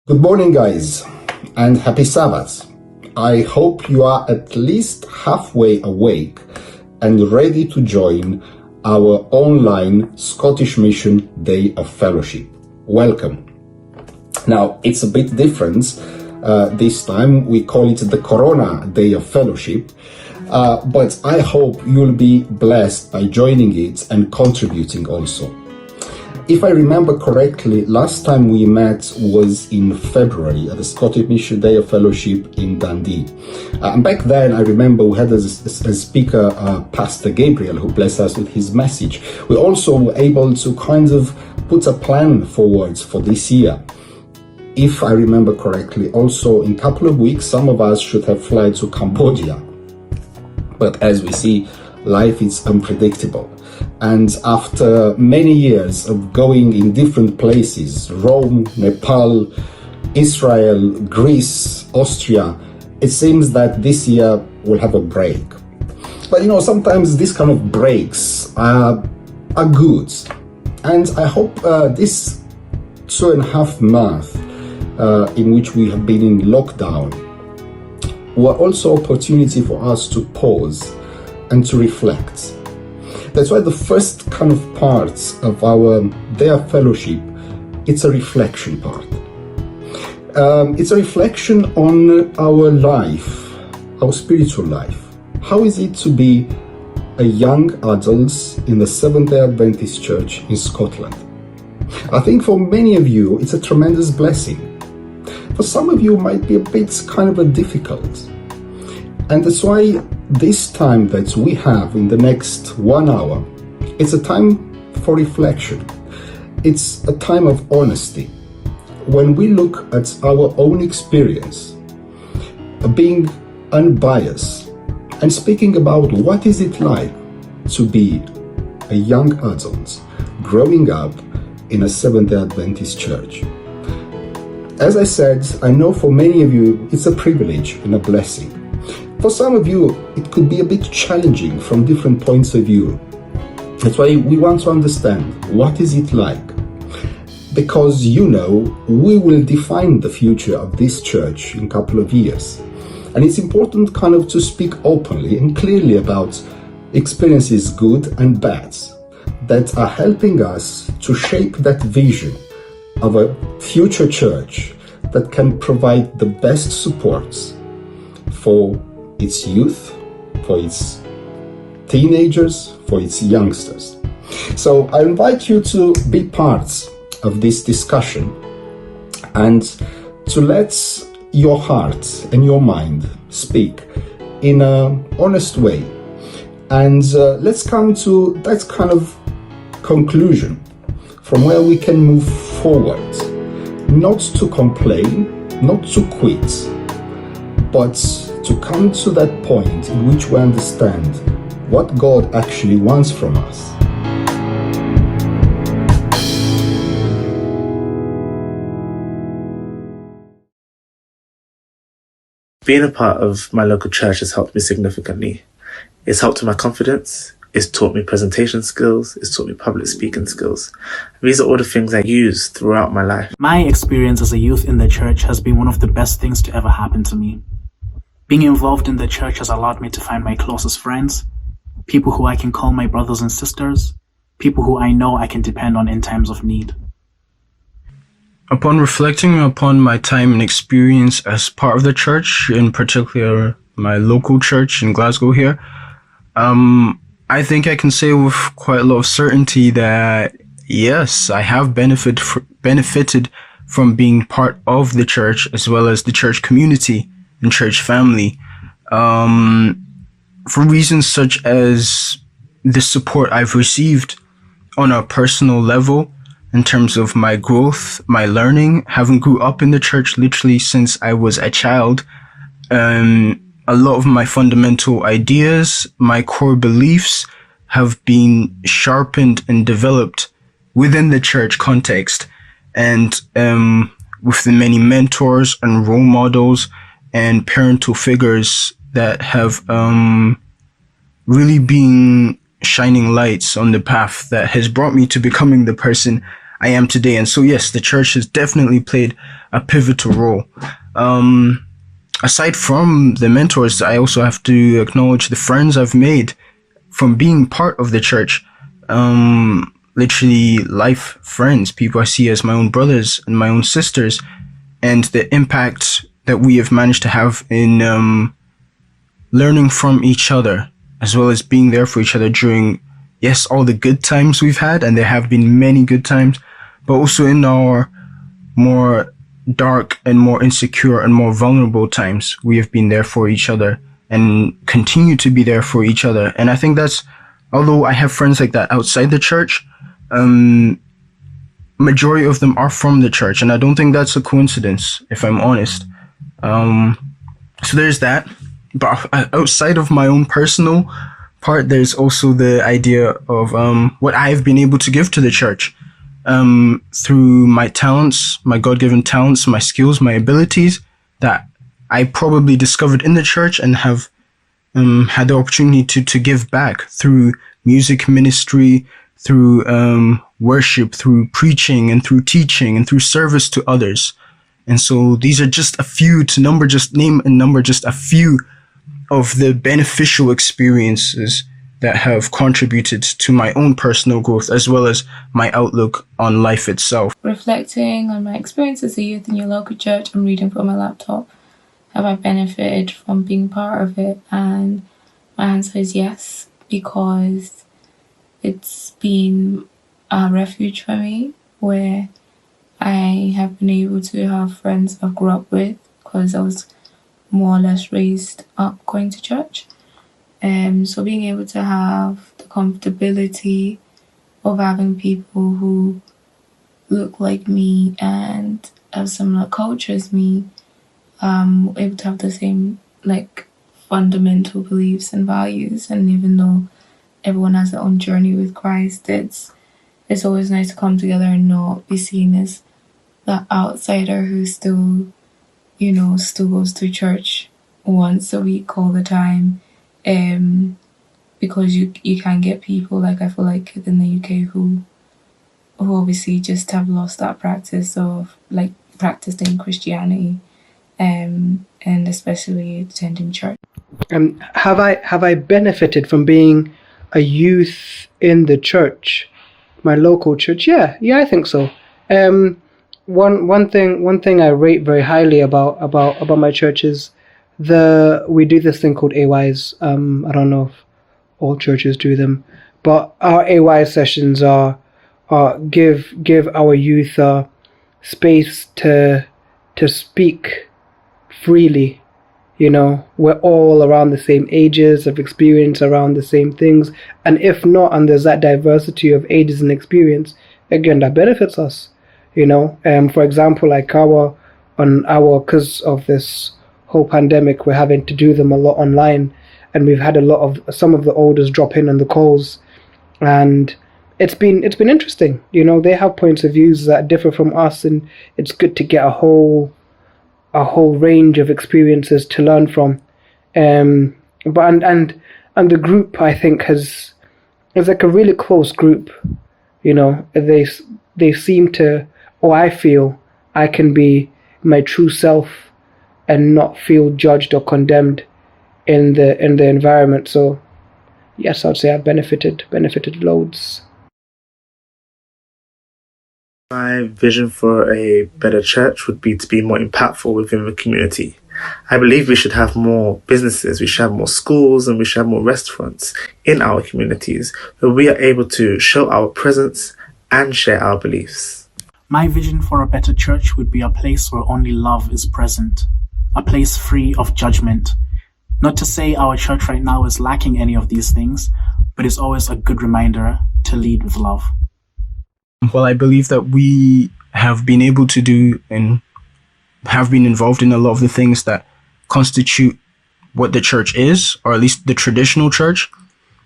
Good morning, guys, and happy Sabbath. I hope you are at least halfway awake and ready to join our online Scottish Mission Day of Fellowship. Welcome. Now, it's a bit different. This time we call it the Corona Day of Fellowship, but I hope you'll be blessed by joining it and contributing also. If I remember correctly, last time we met was in February at the Scottish Mission Day of Fellowship in Dundee. And back then, I remember we had as speaker Pastor Gabriel, who blessed us with his message. We also were able to kind of put a plan forward for this year. If I remember correctly, also in a couple of weeks, some of us should have flown to Cambodia. But as we see, life is unpredictable. And after many years of going in different places, Rome, Nepal, Israel, Greece, Austria, it seems that this year we'll have a break. But sometimes these kind of breaks are good. And I hope this 2.5 months in which we have been in lockdown were also opportunity for us to pause and to reflect. That's why the first kind of part of our Day of Fellowship, it's a reflection part. It's a reflection on our life, our spiritual life. How is it to be a young adult in the Seventh-day Adventist Church in Scotland? I think for many of you, it's a tremendous blessing. For some of you, it might be a bit kind of a difficult. And that's why this time that we have in the next 1 hour, it's a time for reflection. It's a time of honesty. When we look at our own experience, being unbiased and speaking about what is it like to be a young adult growing up in a Seventh-day Adventist church. As I said, I know for many of you, it's a privilege and a blessing. For some of you, it could be a bit challenging from different points of view. That's why we want to understand what is it like. Because we will define the future of this church in a couple of years. And it's important kind of to speak openly and clearly about experiences good and bad that are helping us to shape that vision of a future church that can provide the best supports for its youth, for its teenagers, for its youngsters. So I invite you to be part of this discussion and to let your heart and your mind speak in an honest way. And let's come to that kind of conclusion from where we can move forward, not to complain, not to quit, but to come to that point in which we understand what God actually wants from us. Being a part of my local church has helped me significantly. It's helped with my confidence, it's taught me presentation skills, it's taught me public speaking skills. These are all the things I use throughout my life. My experience as a youth in the church has been one of the best things to ever happen to me. Being involved in the church has allowed me to find my closest friends, people who I can call my brothers and sisters, people who I know I can depend on in times of need. Upon reflecting upon my time and experience as part of the church, in particular my local church in Glasgow here, I think I can say with quite a lot of certainty that yes, I have benefited from being part of the church as well as the church community and church family, for reasons such as the support I've received on a personal level in terms of my growth, my learning, having grew up in the church literally since I was a child. A lot of my fundamental ideas, my core beliefs have been sharpened and developed within the church context, and with the many mentors and role models and parental figures that have really been shining lights on the path that has brought me to becoming the person I am today. And so, yes, the church has definitely played a pivotal role. Aside from the mentors, I also have to acknowledge the friends I've made from being part of the church. Literally life friends, people I see as my own brothers and my own sisters, and the impact that we have managed to have in learning from each other, as well as being there for each other during, yes, all the good times we've had, and there have been many good times, but also in our more dark and more insecure and more vulnerable times, we have been there for each other and continue to be there for each other. And I think that's, although I have friends like that outside the church, majority of them are from the church, and I don't think that's a coincidence, if I'm honest. So there's that. But outside of my own personal part, there's also the idea of what I've been able to give to the church through my talents, my God-given talents, my skills, my abilities that I probably discovered in the church and have had the opportunity to give back through music ministry, through worship, through preaching, and through teaching, and through service to others. And so these are just a few to name and number just a few of the beneficial experiences that have contributed to my own personal growth, as well as my outlook on life itself. Reflecting on my experience as a youth in your local church and reading from my laptop, have I benefited from being part of it? And my answer is yes, because it's been a refuge for me where I have been able to have friends I grew up with, because I was more or less raised up going to church. So being able to have the comfortability of having people who look like me and have similar culture as me, able to have the same like fundamental beliefs and values, and even though everyone has their own journey with Christ, it's always nice to come together and not be seen as the outsider who still goes to church once a week all the time, because you can get people, like I feel like in the UK, who obviously just have lost that practice of like practicing Christianity, and especially attending church. Have I benefited from being a youth in the church, my local church? Yeah, I think so. One thing I rate very highly about my church is we do this thing called AYs. I don't know if all churches do them, but our AY sessions are give our youth space to speak freely. We're all around the same ages, have experience around the same things, and if not, and there's that diversity of ages and experience, again, that benefits us. For example, like because of this whole pandemic, we're having to do them a lot online, and we've had some of the elders drop in on the calls, and it's been interesting. They have points of views that differ from us, and it's good to get a whole range of experiences to learn from. But the group, I think, is like a really close group. They seem to, or I feel I can be my true self and not feel judged or condemned in the environment. So yes, I'd say I've benefited loads. My vision for a better church would be to be more impactful within the community. I believe we should have more businesses, we should have more schools, and we should have more restaurants in our communities where we are able to show our presence and share our beliefs. My vision for a better church would be a place where only love is present, a place free of judgment. Not to say our church right now is lacking any of these things, but it's always a good reminder to lead with love. Well, I believe that we have been able to do and have been involved in a lot of the things that constitute what the church is, or at least the traditional church.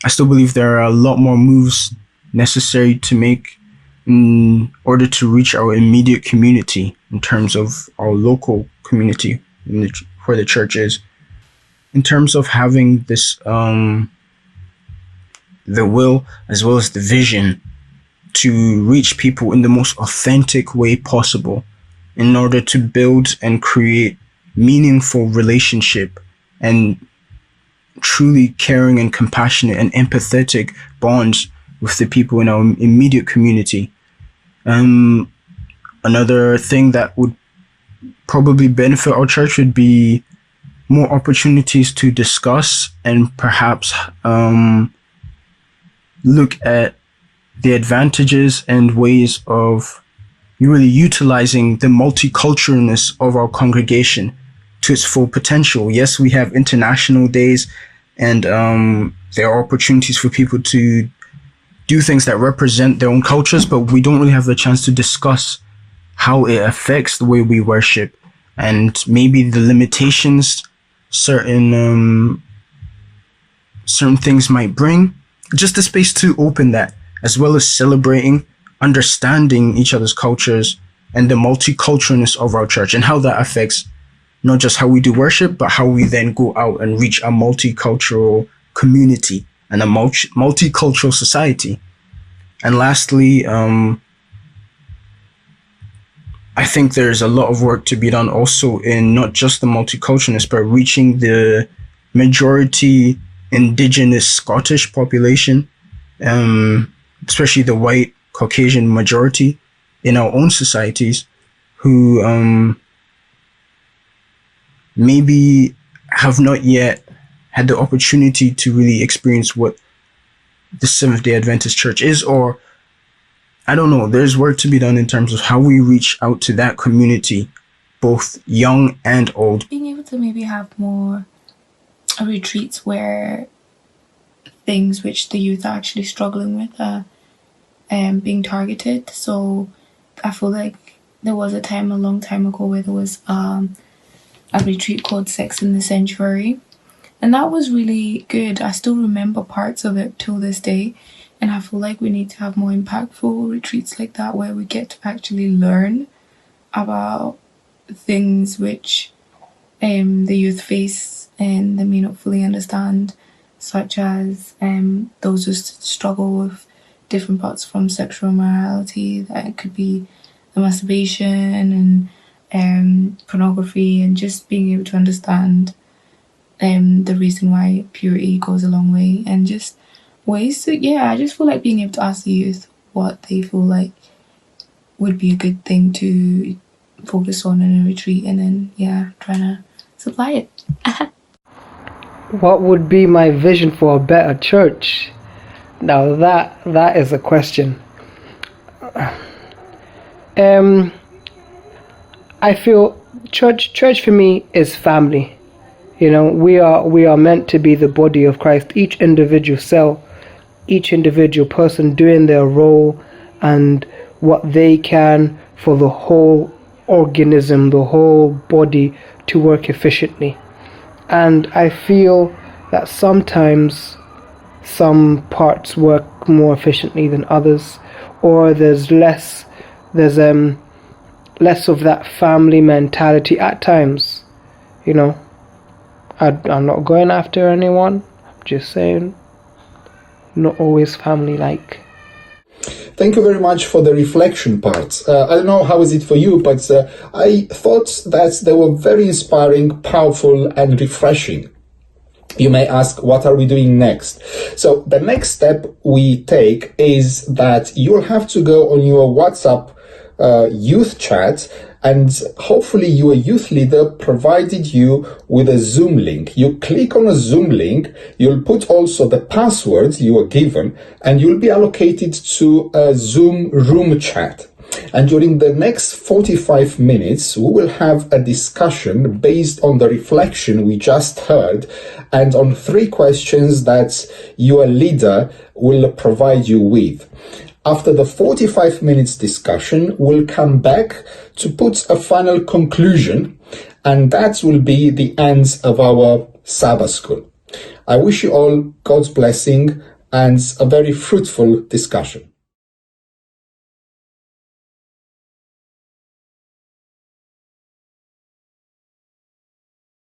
I still believe there are a lot more moves necessary to make in order to reach our immediate community in terms of our local community where the church is. In terms of having this, the will as well as the vision to reach people in the most authentic way possible in order to build and create meaningful relationship and truly caring and compassionate and empathetic bonds with the people in our immediate community. Another thing that would probably benefit our church would be more opportunities to discuss and perhaps look at the advantages and ways of really utilizing the multiculturalness of our congregation to its full potential. Yes, we have international days, and there are opportunities for people to do things that represent their own cultures, but we don't really have the chance to discuss how it affects the way we worship and maybe the limitations certain things might bring. Just a space to open that, as well as celebrating, understanding each other's cultures and the multiculturalness of our church and how that affects not just how we do worship, but how we then go out and reach a multicultural community and a multicultural society. And lastly, I think there's a lot of work to be done also in not just the multiculturalness, but reaching the majority indigenous Scottish population, especially the white Caucasian majority in our own societies, who maybe have not yet had the opportunity to really experience what the Seventh-day Adventist Church is, or I don't know, there's work to be done in terms of how we reach out to that community, both young and old. Being able to maybe have more retreats where things which the youth are actually struggling with are being targeted. So I feel like there was a time a long time ago where there was a retreat called Sex in the Sanctuary, and that was really good. I still remember parts of it till this day, and I feel like we need to have more impactful retreats like that where we get to actually learn about things which the youth face and they may not fully understand, such as those who struggle with different parts from sexual morality. That could be the masturbation and pornography, and just being able to understand the reason why purity goes a long way, and just ways to, I just feel like being able to ask the youth what they feel like would be a good thing to focus on in a retreat, and then trying to supply it. What would be my vision for a better church? Now that is a question. I feel church for me is family. You know, we are meant to be the body of Christ. Each individual cell, each individual person doing their role and what they can for the whole organism, the whole body to work efficiently. And I feel that sometimes some parts work more efficiently than others, or there's less of that family mentality at times. You know, I'm not going after anyone, I'm just saying, not always family-like. Thank you very much for the reflection part. I don't know how is it for you, but I thought that they were very inspiring, powerful, and refreshing. You may ask, what are we doing next? So the next step we take is that you'll have to go on your WhatsApp youth chat, and hopefully your youth leader provided you with a Zoom link. You click on a Zoom link, you'll put also the password you were given, and you'll be allocated to a Zoom room chat. And during the next 45 minutes, we will have a discussion based on the reflection we just heard and on 3 questions that your leader will provide you with. After the 45 minutes discussion, we'll come back to put a final conclusion, and that will be the end of our Sabbath school. I wish you all God's blessing and a very fruitful discussion.